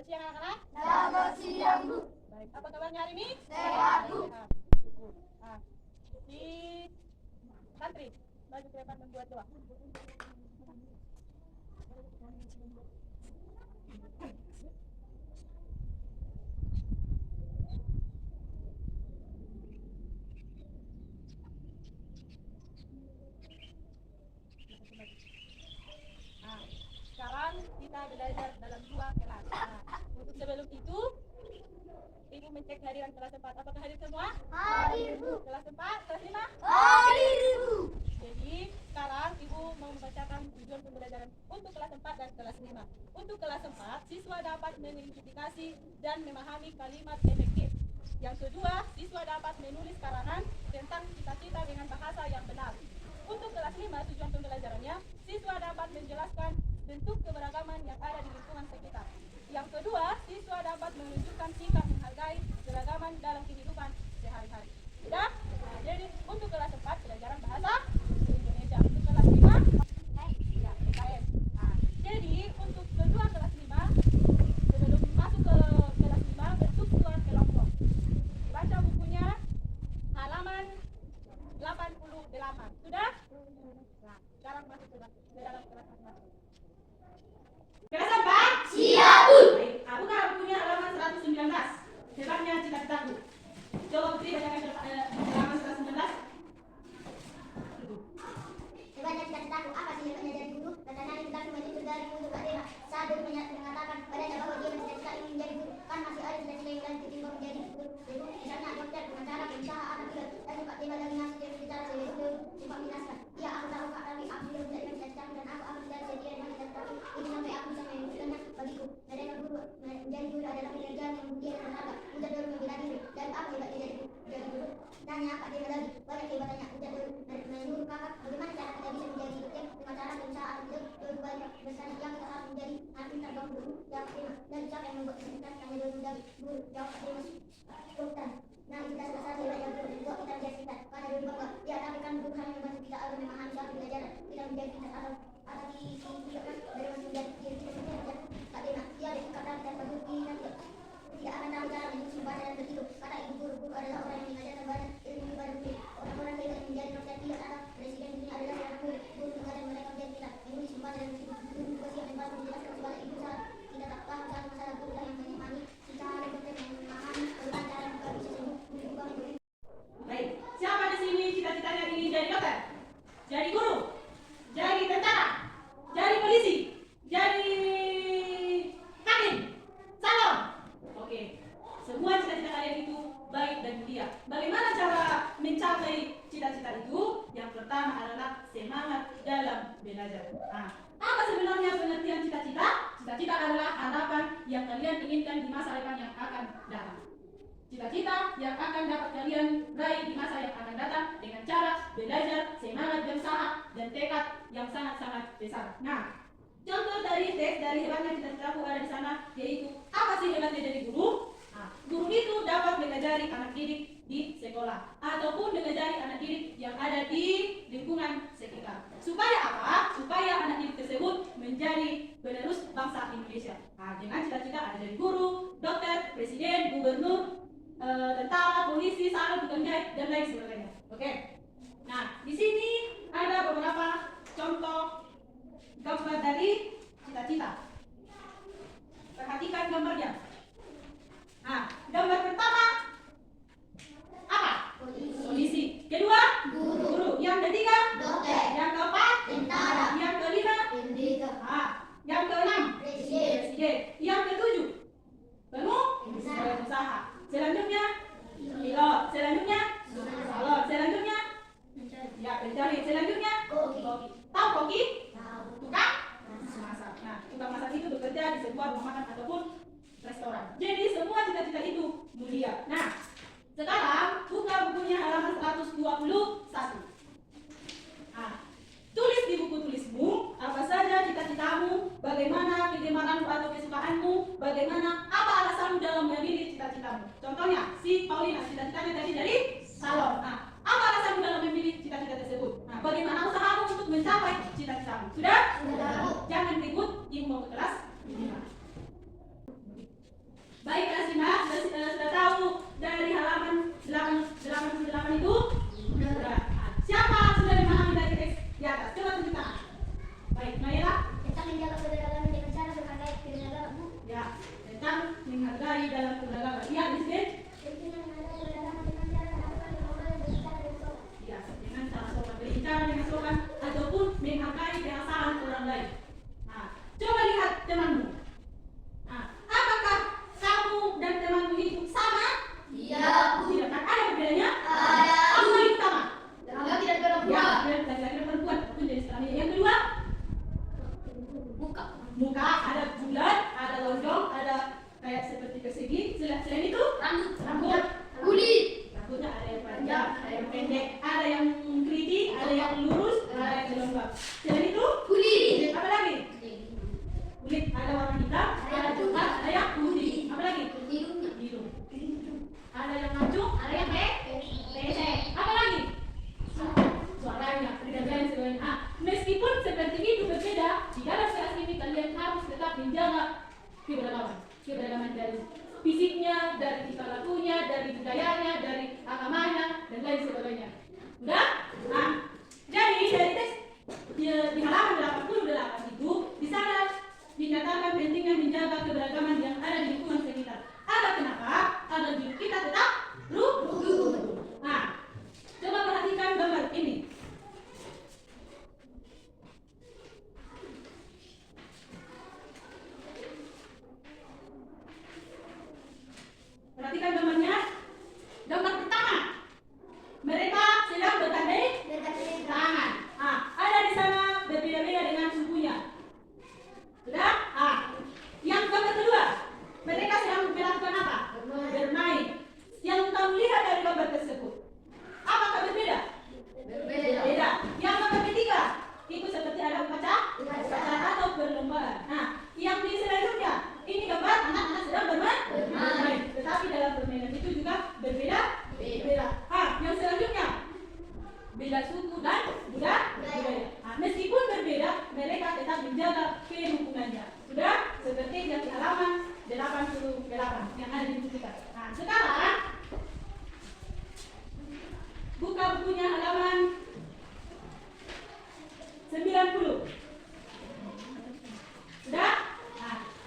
Selamat siang anak-anak. Selamat siang, Bu. Baik, apa kabarnya hari ini? Sehat, Bu. Sehat. Nah, di santri, maju ke depan membuat doa. Nah, sekarang kita belajar dalam 2 kelas. Nah, untuk sebelum itu, Ibu mencek hadiran kelas 4. Apakah hadir semua? Hadir, Bu. Kelas 4, kelas 5? Hadir, Bu. Jadi sekarang Ibu mau membacakan tujuan pembelajaran untuk kelas 4 dan kelas 5. Untuk kelas 4, siswa dapat mengidentifikasi dan memahami kalimat efektif. Yang kedua, siswa dapat menulis karangan tentang cita-cita dengan bahasa yang benar. Untuk kelas 5, tujuan pembelajarannya, siswa dapat menjelaskan bentuk keberagaman yang ada di lingkungan sekitar. Yang kedua, siswa dapat menunjukkan sikap menghargai keragaman dalam kehidupan sehari-hari. Sudah? Nah, jadi untuk kelas 4 pelajaran bahasa Indonesia. Untuk kelas 5 ya, PKN. Nah, jadi untuk kedua kelas 5 sebelum masuk ke kelas 5 bentuk suara kelompok. Baca bukunya halaman 88. Sudah? Nah, sekarang masuk ke dalam kelas masing-masing. Kelas 4? Siap, Bu. Baik, aku buka bukunya halaman 119. Hebatnya cita-citaku. Coba Putri bacakan halaman 119. Hebatnya cita-citaku, apa sih hebatnya jadi guru? Katanya kita menuntut dari mulut Kak Dena. Saat dulu mengatakan padanya bahwa dia mencita-cita ingin menjadi guru. Kan masih ada cita-cita yang lain ketimbang menjadi guru. Yaitu misalnya dokter, pengacara, pengusaha, anak pilot. Dan Kak Dena lagi ngasih dia berbicara yaitu sumpah minaskan. Iya, aku tahu Kak, tapi aku belum menjadikan cita-citaku dan aku akan tidak setia dengan cita-citaku. Ini sampai aku bisa mewujudkannya bagiku. Mereka guru, menjadi guru adalah pekerjaan yang mulia dan berharga. Udah dulu membela diri. Dan apa hebatnya jadi guru? Tanya Kak Dena lagi. Banyak hebatnya. Udah dulu menurut kakak, bagaimana cara kita bisa menjadi dokter, pengacara, pengusaha, anak pilot? Dulu banyak bertanya yang kita harus menjadi anak pintar dong dulu. Jawab Kak Dena. Dan siapa yang membuat kesulitan? Tanya dulu dari guru. Jawab Kak Dena. Dokter. Nah, kita sudah salah hebatnya guru membuat kita menjadi pintar. Karena dulu bangga. Ya, tapi kan guru hanya membantu kita agar memahami suatu pelajaran. Tidak menjadi pintar atau di tidak kan dari masih menjadi diri kita sendiri. Kak Dena. Ya, dari kata dan berbukti dan tidak akan tahu cara menulis membaca dan berhitung. Kata ibu guru adalah orang yang mengajarkan banyak ilmu kepada murid. Orang-orang hebat yang menjadi dokter pilot atau presiden dunia adalah seorang murid. Guru mengajar mereka menjadi pintar, menulis membaca dan berhitung. Guru juga siap membantu menjelaskan segala ilmu saat kita tak paham saat masalah. Guru yang memahami secara dokter yang memahami bagaimana cara muka bisa sembuh. Guru juga memberi. Baik, siapa di sini cita-citanya ingin jadi dokter? Jadi guru? Jadi tentara? Jadi polisi? Jadi hakim? Salon? Oke, semua cita-cita kalian itu baik dan mulia. Bagaimana cara mencapai cita-cita itu? Yang pertama adalah semangat dalam belajar. Nah, apa sebenarnya pengertian cita-cita? Cita-cita adalah harapan yang kalian inginkan di masa depan yang akan datang. Cita-cita yang akan dapat kalian raih di masa yang akan datang dengan cara belajar, semangat berusaha, dan tekad yang sangat-sangat besar. Nah, contoh dari teks dari hebatnya cita-citaku ada di sana, yaitu apa sih hebatnya jadi guru? Nah, guru itu dapat mengajari anak didik di sekolah ataupun mengajari anak didik yang ada di lingkungan sekitar. Supaya apa? Supaya anak didik tersebut menjadi penerus bangsa Indonesia. Nah, dengan cita-cita ada jadi guru, dokter, presiden, gubernur, tentara, polisi, salon, tukang jahit, dan lain sebagainya. Oke. Nah, di sini ada beberapa contoh gambar dari cita-cita. Perhatikan gambarnya. Nah, gambar pertama apa? Polisi. Kedua, guru. Yang ketiga, Dokter. Yang keempat, Tentara. Yang kelima, Pendidikan. Yang keenam, Presiden. Yang ketujuh, pengusaha. Selanjutnya, pilot. Selanjutnya, salon. Selanjutnya, ya pencari. Selanjutnya, Koki. Tahu koki? Tahu. Tukang masak. Nah, tukang masak itu bekerja di sebuah rumah makan ataupun restoran. Jadi semua cita-cita itu mulia. Nah, sekarang buka bukunya halaman 121. Nah, tulis di buku tulismu apa saja cita-citamu, bagaimana kegemaranmu atau kesukaanmu, bagaimana apa alasanmu dalam memilih cita-citamu. Contohnya, si Paulina cita-citanya tadi dari salon. Nah, apa alasanmu dalam memilih cita-cita tersebut? Nah, bagaimana usahamu untuk mencapai cita-citamu? Sudah? Sudah. Jangan ribut, ibu mau ke kelas 5. Muka ada bulat, ada lonjong, ada kayak seperti persegi. Selain itu rambut. Rambutnya ada yang panjang, ada yang pendek, ada yang keriting, ada yang lurus, ada yang gelombang. Selain itu apa lagi? Kulit ada warna hitam, ada coklat, ada yang putih. Apa lagi? Hidung. Ada yang mancung, ada yang pesek. Apa lagi? Suaranya, pergantian sebenarnya. Meskipun seperti itu berbeda, di dalam kelas ini kalian harus tetap menjaga keberagaman dari fisiknya, dari tingkah lakunya, dari budayanya, dari agamanya, dan lain sebagainya. Udah? Nah, jadi dari tes di halaman 88 itu, di sana dinyatakan pentingnya menjaga keberagaman yang ada di lingkungan sekitar. Ada kenapa? Agar hidup kita tetap rukun. Nah, coba perhatikan gambar ini. Perhatikan gambarnya. Gambar pertama, mereka sedang bergandeng tangan. Ada di sana berbeda-beda dengan sukunya. Sudah? Yang gambar kedua, mereka sedang melakukan apa? Bermain. Yang kamu lihat dari gambar tersebut, apakah berbeda? Berbeda. Yang gambar ketiga, itu seperti ada upacara atau perlombaan. Yang di selanjutnya, ini gambar anak-anak sedang bermain. Tetapi dalam permainan itu juga berbeda. Yang selanjutnya, beda suku dan budaya. Meskipun berbeda, mereka tetap menjaga kerukunannya. Sudah? Seperti yang di halaman 88 yang ada di buku kita. Sekarang buka bukunya halaman 90. Sudah?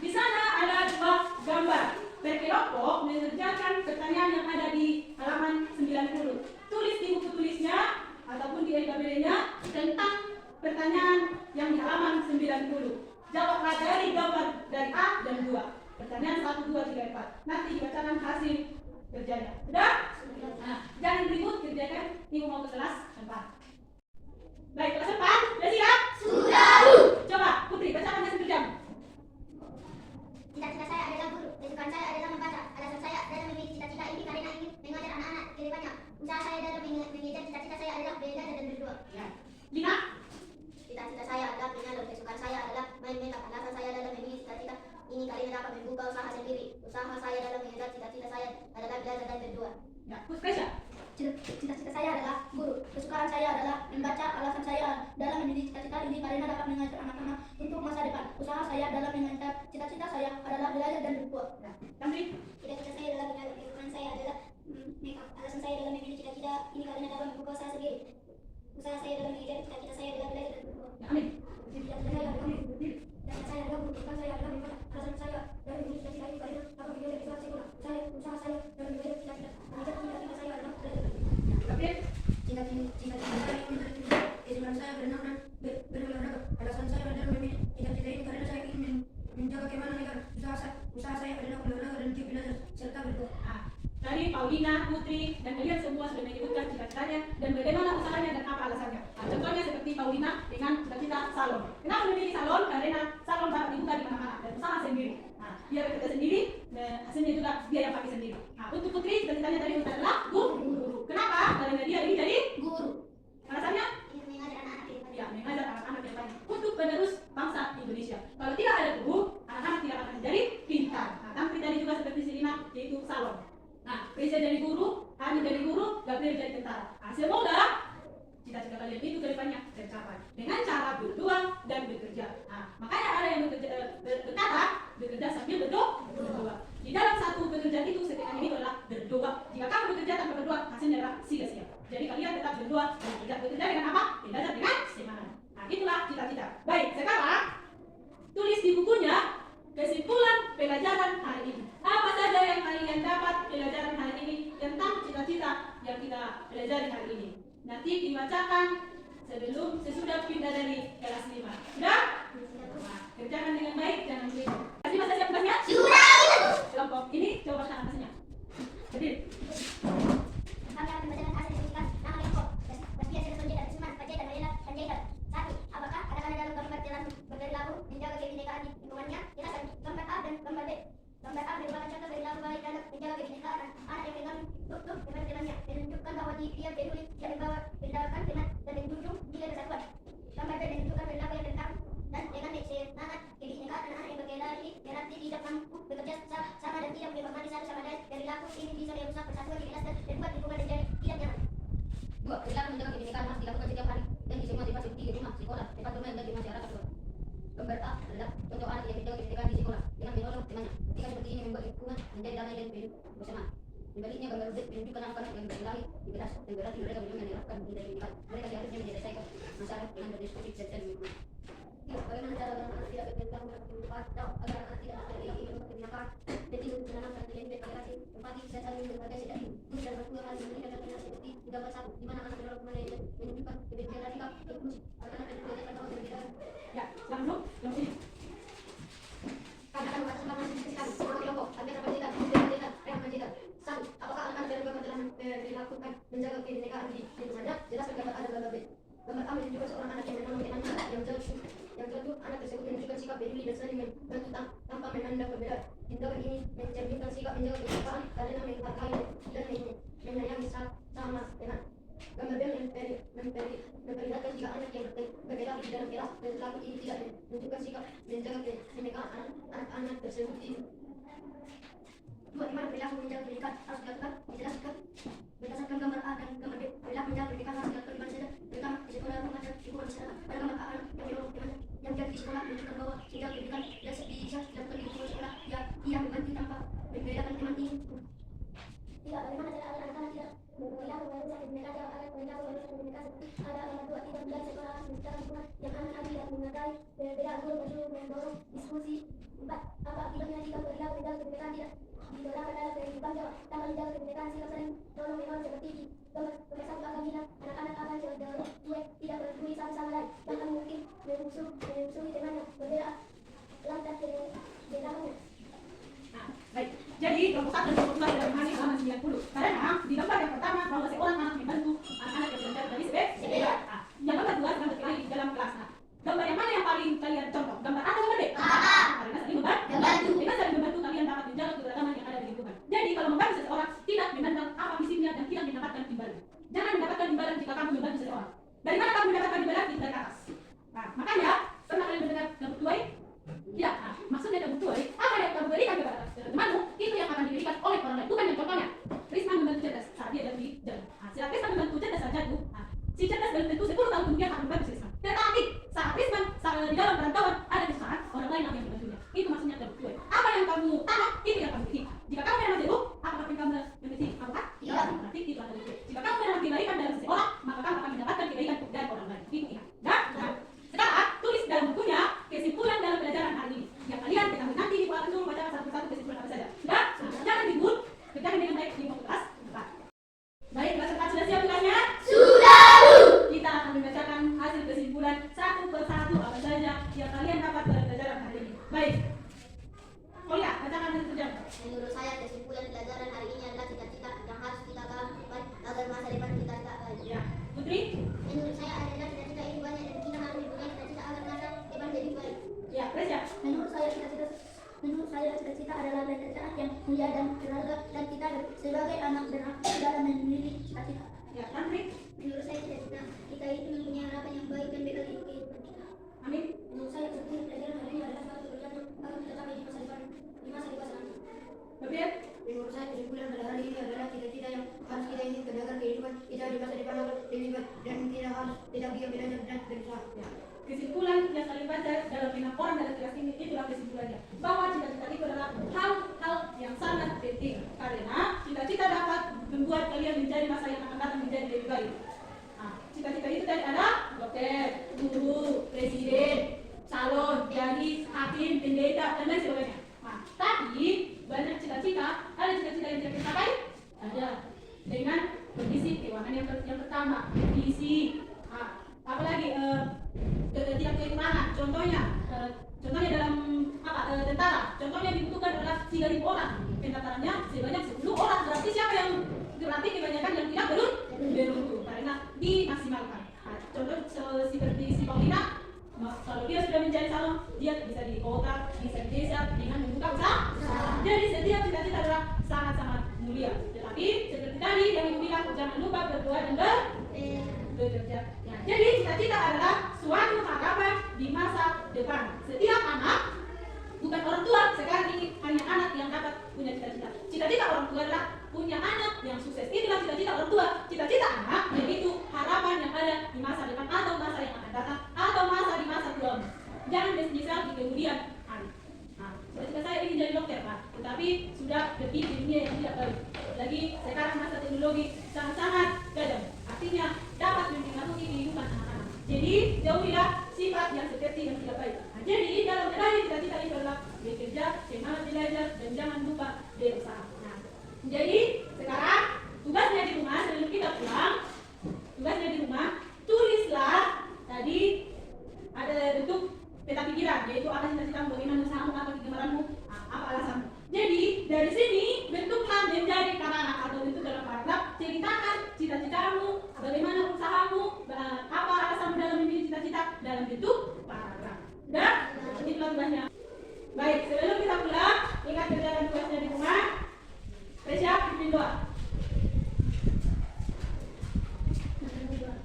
Di sana ada dua gambar. Berkelompok mengerjakan pertanyaan yang ada di halaman 90. Tulis di buku tulisnya ataupun di LKPD-nya tentang pertanyaan yang di halaman 90. Jawablah dari gambar dari A dan 2. Pertanyaan 1, 2, 3, 4. Nanti dibacakan hasil kerjanya. Sudah? Jangan ribut, kerjakan. Ibu mau ke kelas 4. Baik, kelas 4. Sudah siap? Sudah. Coba, Putri, bacakan hasil kerjamu. Cita-cita saya adalah guru, kesukaan saya adalah membaca. Alasan saya dalam memiliki cita-cita ini karena ingin mengajar anak-anak ke depannya. Usaha saya dalam mengejar cita-cita saya adalah belajar dan berdoa. Lina? Cita-cita saya adalah penyalur, kesukaan saya adalah main makeup. Alasan saya dalam memiliki cita-cita ini karena dapat membuka usaha sendiri. Usaha saya dalam mengejar cita-cita saya adalah belajar dan berdoa. Puspresya? Cita-cita saya adalah guru, kesukaan saya adalah membaca. Alasan saya dalam mendidik cita-cita ini karena dapat mengajar anak-anak untuk masa depan. Usaha saya dalam mengejar cita-cita saya adalah belajar dan berbuat. Tantri? Cita-cita saya adalah menyalur, kesukaan saya adalah makeup. Alasan saya dalam mendidik cita-cita ini karena dapat membuka usaha sendiri. Usaha saya dalam mengejar cita-cita saya adalah belajar dan berbuat. Amin. Cita-cita saya adalah cita-cita saya adalah guru, kesukaan saya adalah membaca. Alasan saya dalam mendidik cita-cita ini karena dapat mengejar cita-cita saya. Usaha saya dalam mengejar cita-cita saya adalah belajar. Gabriel? Cita-cita saya ingin menjadi kesukaan saya berenang dan berolahraga. Alasan saya dalam memilih cita-cita ini karena saya ingin menjaga keamanan negara. Usaha saya adalah olahraga dan giat belajar serta berdoa. Tadi Paulina, Putri, dan kalian semua sudah menyebutkan cita-citanya dan bagaimana usahanya dan apa alasannya. Contohnya seperti Paulina dengan cita-cita salon. Kenapa memilih salon? Karena salon dapat dibuka di mana-mana dan usaha sendiri. Dia bekerja sendiri, hasilnya juga dia yang pakai sendiri. Untuk Putri, cita-citanya tadi adalah guru. Kenapa? Karena dia ingin jadi guru. Alasannya? Ingin mengajar anak-anak ke depannya. Ya, mengajar anak-anak yang lain untuk penerus bangsa Indonesia. Kalau tidak ada guru, anak-anak tidak akan menjadi pintar. Tapi tadi juga seperti Selina, yaitu salon. Reza jadi guru, Ani jadi guru, Gabriel jadi tentara. Semoga cita-cita kalian itu ke depannya tercapai dengan cara berdoa dan bekerja. Makanya ada yang bekerja sambil berdoa. Di dalam satu pekerjaan itu seperti ini adalah berdoa. Jika kamu bekerja tanpa berdoa, hasilnya adalah sia-sia. Jadi kalian tetap berdoa dan bekerja dengan apa? Belajar dengan semangat. Itulah cita-cita. Baik, sekarang tulis di bukunya kesimpulan pelajaran hari ini. Apa saja yang kalian dapat pelajaran hari ini tentang cita-cita yang kita pelajari hari ini. Nanti dibacakan sesudah pindah dari kelas 5. Sudah? Kerjakan dengan baik, jangan begitu. Kasih masa siap tugasnya? Sudah. Kelompok ini coba bacakan atasnya. Berdiri. Kami akan membacakan hasil pemilihan nama kelompok. Berbiasa Panjaitan, Usman, Panjaitan, Mariana, Panjaitan. 1. Apakah kata-kata dalam kalimat dalam berperilaku menjaga kebinekaan di lingkungannya. Jelaskan gambar A dan gambar B. Gambar A merupakan contoh perilaku baik dalam menjaga kebinekaan anak yang mengganggu teman-temannya, menunjukkan bahwa dia peduli, tidak membawa tindakan dan menjunjung tinggi kesatuan. Gambar B menunjukkan perilaku yang rentan dan dengan semangat kebinekaan anak yang berkelahi berarti tidak mampu bekerja sama dan tidak menikmati satu sama lain. Perilaku ini bisa merusak persatuan, dijelaskan dan buat lingkungan menjadi tidak nyaman. 2. Perilaku menjaga kebinekaan harus dilakukan setiap hari dan di semua tempat seperti di rumah, sekolah, tempat bermain dan di masyarakat luas. Gambar A adalah contoh anak yang menjaga kebinekaan di sekolah dengan menolong temannya. Jika seperti ini membuat lingkungan menjadi damai dan penuh bersama. Sebaliknya gambar B menunjukkan anak-anak yang berkelahi di kelas dan berarti mereka belum menerapkan budaya kebinekaan. Mereka seharusnya menyelesaikan masalah dengan berdiskusi dan lingkungan. 3. Bagaimana cara anak-anak tidak berkembang berkehidupan atau agar anak tidak terjadi kebinekaan dan tidak menanamkan nilai-nilai toleransi, empati, dan saling menghargai setiap guru dan orang tua harus memberikan contohnya seperti di gambar 1 di mana anak menolak manajemen menunjukkan kebinekaan sikap inklusif anak-anak dan belajar bahwa perbedaan. Ya, silakan dulu. Yang sini. Kami akan membahas tentang nasib sekali sebagai kelompok agar pendidikan dan pendidikan. 1. Apakah anak-anak dan kelompok telah dilakukan menjaga kebinekaan di lingkungannya? Jelaskan gambar A dan gambar B. Gambar A menunjukkan seorang anak yang menolong temannya yang jatuh. Anak tersebut menunjukkan sikap peduli dan saling membantu tanpa memandang perbedaan. Tindakan ini mencerminkan sikap menjaga kebinekaan karena menghargai dan menyayangi sama dengan. Gambar B memperlihatkan jika anak yang berbeda di dalam kelas dan perilaku ini tidak menunjukkan sikap menjaga kebinekaan anak-anak tersebut. 2. Di mana perilaku menjaga kebinekaan harus dilakukan? Dijelaskan berdasarkan gambar A dan gambar B. Perilaku menjaga kebinekaan harus dilakukan di mana saja, terutama di sekolah, rumah, dan lingkungan masyarakat. Pada gambar A, anak yang menolong temannya yang jatuh di sekolah menunjukkan bahwa menjaga kebinekaan bisa dilakukan di lingkungan sekolah. Ia membantu tanpa membedakan teman ini. 3. Bagaimana cara agar anak-anak tidak perilaku merusak kebinekaan agar perilaku merusak kebinekaan seperti ada gambar 2 tidak menjadi sekolah harus menciptakan lingkungan yang anak-anak tidak menghargai perbedaan guru dan mendorong diskusi. 4. Apa akibatnya jika perilaku menjaga kebinekaan tidak diterapkan dalam kehidupan tanpa menjaga kebinekaan sikap saling tolong menolong seperti di gambar 1 akan bilang anak-anak akan cenderung tidak peduli satu sama lain, bahkan mungkin memusuhi temannya berbeda lantas perilakunya. Nah, baik. Jadi kelompok 1 dan kelompok 2 sudah memahami halaman 90. Karena di gambar yang pertama bahwa seorang anak membantu anak-anak yang belajar dari sepeda. Yang gambar 2 sedang berkelahi di dalam kelas. Nah, gambar yang mana yang paling kalian contoh? Gambar A atau gambar B? Karena saling membantu. Dengan saling membantu kalian dapat menjaga keberagaman yang ada di lingkungan. Jadi kalau membantu seseorang tidak memandang apa fisiknya dan tidak mendapatkan imbalan. Jangan mendapatkan imbalan jika kamu membantu seseorang. Dari mana kamu mendapatkan imbalan? Dari atas. Nah, makanya pernah kalian mendengar gabut tuai? Ya, nah, maksudnya gabut tuai, apa yang kamu berikan kepada temanmu itu yang akan diberikan oleh orang lain. Bukan yang contohnya. Risma membantu cerdas saat dia jatuh di jalan. Saat Risma membantu cerdas saat jatuh, si cerdas belum tentu 10 tahun kemudian akan membantu Risma. Tetapi saat Risma di dalam perantauan ada kesalahan, orang lain yang membantunya. Itu maksudnya gabut tuai. Apa yang kamu tanam, itu yang kamu petik. Jika kamu memang jago, apakah kamu memetik avokat? Tidak. Berarti itu adalah tuai. Jika kamu memang kebaikan dalam seseorang, maka kamu akan mendapatkan kebaikan dari orang lain. Itu ingat. Nah, sekarang tulis dalam bukunya kesimpulan dalam pelajaran hari ini. Yang kalian ketahui nanti di akan suruh baca satu-satu kesimpulan apa saja. Ya, jangan ribut, kerjakan dengan baik di kelas. Baik, kelas sudah siap tugasnya? Sudah. Kita akan membacakan hasil kesimpulan satu persatu apa saja yang kalian dapat dari pelajaran hari ini. Baik. Oh ya, bacakan hasil kerja. Menurut saya kesimpulan pelajaran hari ini adalah cita-cita yang harus kita gapai agar masa depan kita tidak baik. Ya, Putri. Menurut saya adalah cita-cita ini banyak dan kita harus mempunyai cita-cita agar masa depan jadi baik. Ya, Presya. Menurut saya cita-cita adalah belajar yang mulia dan berharga dan kita sebagai anak berhak dalam memiliki cita-cita. Ya, Tantri. Menurut saya cita-cita kita itu mempunyai harapan yang baik dan bekal hidup kehidupan kita. Amin. Menurut saya kesimpulan pelajaran hari ini adalah suatu perjalanan agar kita capai di masa depan selanjutnya. Bapak. Menurut saya kesimpulan pada hari ini adalah cita-cita yang harus kita inginkan agar kehidupan kita di masa depan agar lebih baik dan kita harus tidak diam belajar dan berusaha. Ya. Kesimpulan yang kalian baca dalam 6 orang dalam kelas ini itulah kesimpulannya bahwa cita-cita itu adalah hal-hal yang sangat penting karena cita-cita dapat membuat kalian menjadi masa yang akan datang menjadi lebih baik. Nah, cita-cita itu tadi ada dokter, guru, presiden, calon, jadi hakim, pendeta dan lain sebagainya. Nah, tapi banyak cita-cita, ada cita-cita yang tidak tercapai, ada dengan kondisi keuangan yang pertama, visi, apalagi tidak kekurangan. Contohnya dalam tentara, contohnya dibutuhkan adalah 3.000 orang, tentarannya sebanyak 10 orang. Berarti siapa yang berarti kebanyakan yang tidak beruntung karena dimaksimalkan. Contoh seperti si Paulina, kalau dia sudah menjadi calon, dia bisa di misal di kemudian hari. Nah, cita-cita saya ingin jadi dokter, Pak, tetapi sudah lebih di dunia yang tidak baik. Lagi sekarang masa teknologi sangat-sangat tajam, artinya dapat mempengaruhi kehidupan anak-anak. Jadi jauhilah sifat yang seperti yang tidak baik. Nah, jadi dalam meraih cita-cita itu adalah bekerja, semangat belajar, dan jangan lupa berusaha. Nah, jadi sekarang tugasnya di rumah sebelum kita pulang, tugasnya di rumah tulislah tadi ada bentuk peta pikiran, yaitu apa cita-citamu, bagaimana usahamu, apa kegemaranmu, apa alasanmu. Jadi dari sini bentuklah menjadi kata-kata atau bentuk dalam paragraf, ceritakan cita-citamu, bagaimana usahamu, apa alasanmu dalam memilih cita-cita dalam bentuk paragraf. Sudah? Itulah tugasnya. Baik, sebelum kita pulang, ingat kerjaan tugasnya di rumah. Bersiap, pimpin doa.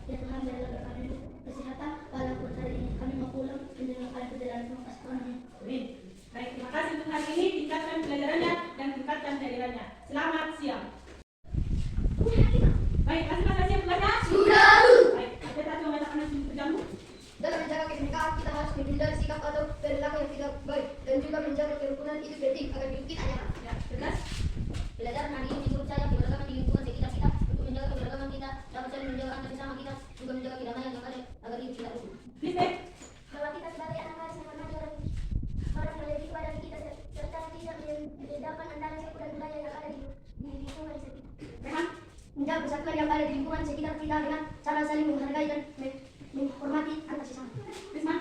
Ya Tuhan, berilah kami kesehatan walaupun hari ini kami mau pulang menjalankan perjalanan kasih Tuhan. Amin. Baik, terima kasih untuk hari ini. Tingkatkan pelajarannya dan tingkatkan daerahnya. Selamat siang. Baik, masih siap tugasnya? Sudah. Baik, kita coba bacakan kerjamu. Dalam menjaga kebinekaan kita harus menghindari sikap atau perilaku yang tidak baik dan juga menjaga kerukunan itu penting agar hidup kita nyaman. Ya, jelas. Pelajaran hari ini menurut saya keberagaman di lingkungan sekitar kita untuk menjaga keberagaman kita dapat saling menjaga antar sesama kita juga menjaga kedamaian yang ada agar hidup kita rukun. Bisa. Bahwa kita sebagai anak harus menghormati orang yang lebih kepada kita serta tidak membedakan antara suku dan budaya yang ada di lingkungan sekitar. Rehan. Menjaga persatuan yang ada di lingkungan sekitar kita dengan cara saling menghargai dan menghormati antar sesama. Risma.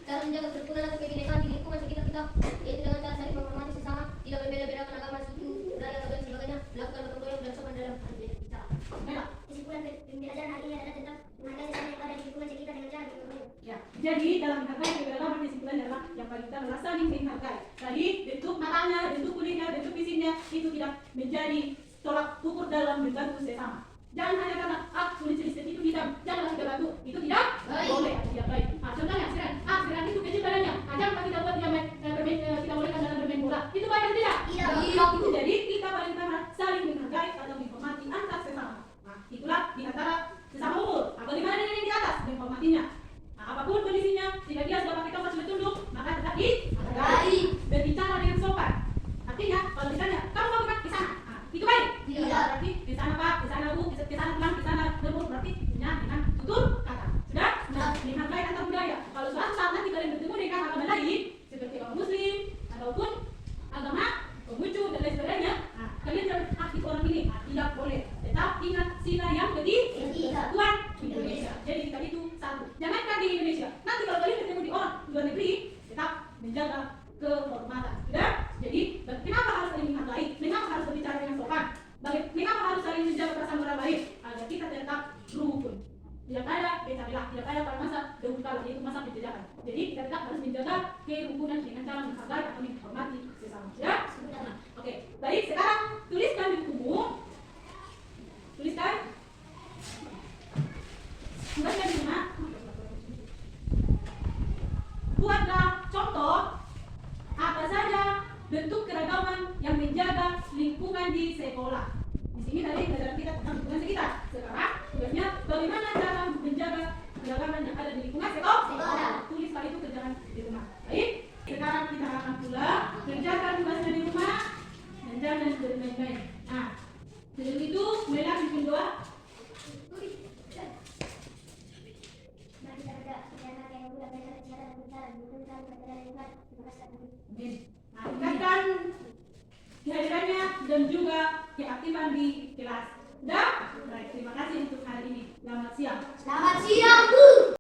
Dalam menjaga kerukunan atau kebinekaan di lingkungan sekitar kita, yaitu dengan cara saling menghormati sesama, tidak berbeda-bedakan agama, suku, budaya, dan sebagainya, melakukan gotong royong dan sopan dalam berbicara. Mela. Kesimpulan pembelajaran hari ini adalah tentang menghargai sesama yang ada di lingkungan sekitar dengan cara gotong royong. Ya, jadi dalam menghargai keberagaman kesimpulan adalah yang paling utama adalah saling menghargai. Tadi bentuk matanya, bentuk kulitnya, bentuk fisiknya itu tidak menjadi tolak ukur dalam membantu sesama. Jangan hanya karena kulit sedikit itu hitam, janganlah kita bantu, itu tidak boleh, tidak baik. Contohnya sekarang itu kecil badannya, jangan kita buat dia bermain, kita bolehkan dalam bermain bola, itu baik atau tidak? Tidak. Itu jadi kita paling utama saling menghargai atau menghormati antar sesama. Nah, itulah di antara sesama umur. Bagaimana dengan yang di atas? Menghormatinya. Nah, apapun kondisinya, jika dia sudah pakai tongkat sudah tunduk, maka tetap dihargai. Berbicara dengan sopan. Artinya, kalau ditanya, kamu mau ke sana? Nah, itu baik. Tidak. Berarti di sana Pak, di sana Bu, di sana pulang, di sana lembur, berarti punya dengan tutur kata. Sudah? Nah, menghargai antar budaya. Kalau suatu saat nanti kalian bertemu dengan agama lain, seperti orang Muslim ataupun agama Konghucu dan lain sebagainya, nah, kalian jangan itu orang ini, tidak boleh. Tetap ingat sila yang ketiga, Tuhan Indonesia. Jadi kita itu satu. Jangankan di Indonesia, nanti kalau kalian bertemu di orang luar negeri, tetap menjaga kehormatan. Sudah? Jadi kenapa harus saling menghargai? Kenapa harus berbicara dengan sopan? Kenapa harus saling menjaga perasaan orang lain? Agar kita tetap rukun. Tidak ada beda-beda, tidak ada pada masa dahulu kala, yaitu masa penjajahan. Jadi kita tetap harus menjaga kerukunan dengan cara menghargai atau menghormati sesama. Ya? Nah, oke. Baik, sekarang tuliskan di bukumu. Tuliskan. Tuliskan di mana? Buatlah contoh apa saja bentuk keragaman yang menjaga lingkungan di sekolah. Di sini tadi pelajaran kita tentang lingkungan sekitar. Sekarang tugasnya bagaimana cara menjaga keragaman yang ada di lingkungan sekolah. Tulis hal itu kerjakan di rumah. Baik, sekarang kita akan pulang, kerjakan tugasnya di rumah dan jangan bermain-main. Nah, sebelum itu mulailah bikin doa. Tingkatkan kehadirannya dan juga keaktifan di kelas. Sudah? Baik, terima kasih untuk hari ini. Selamat siang. Selamat siang, Bu.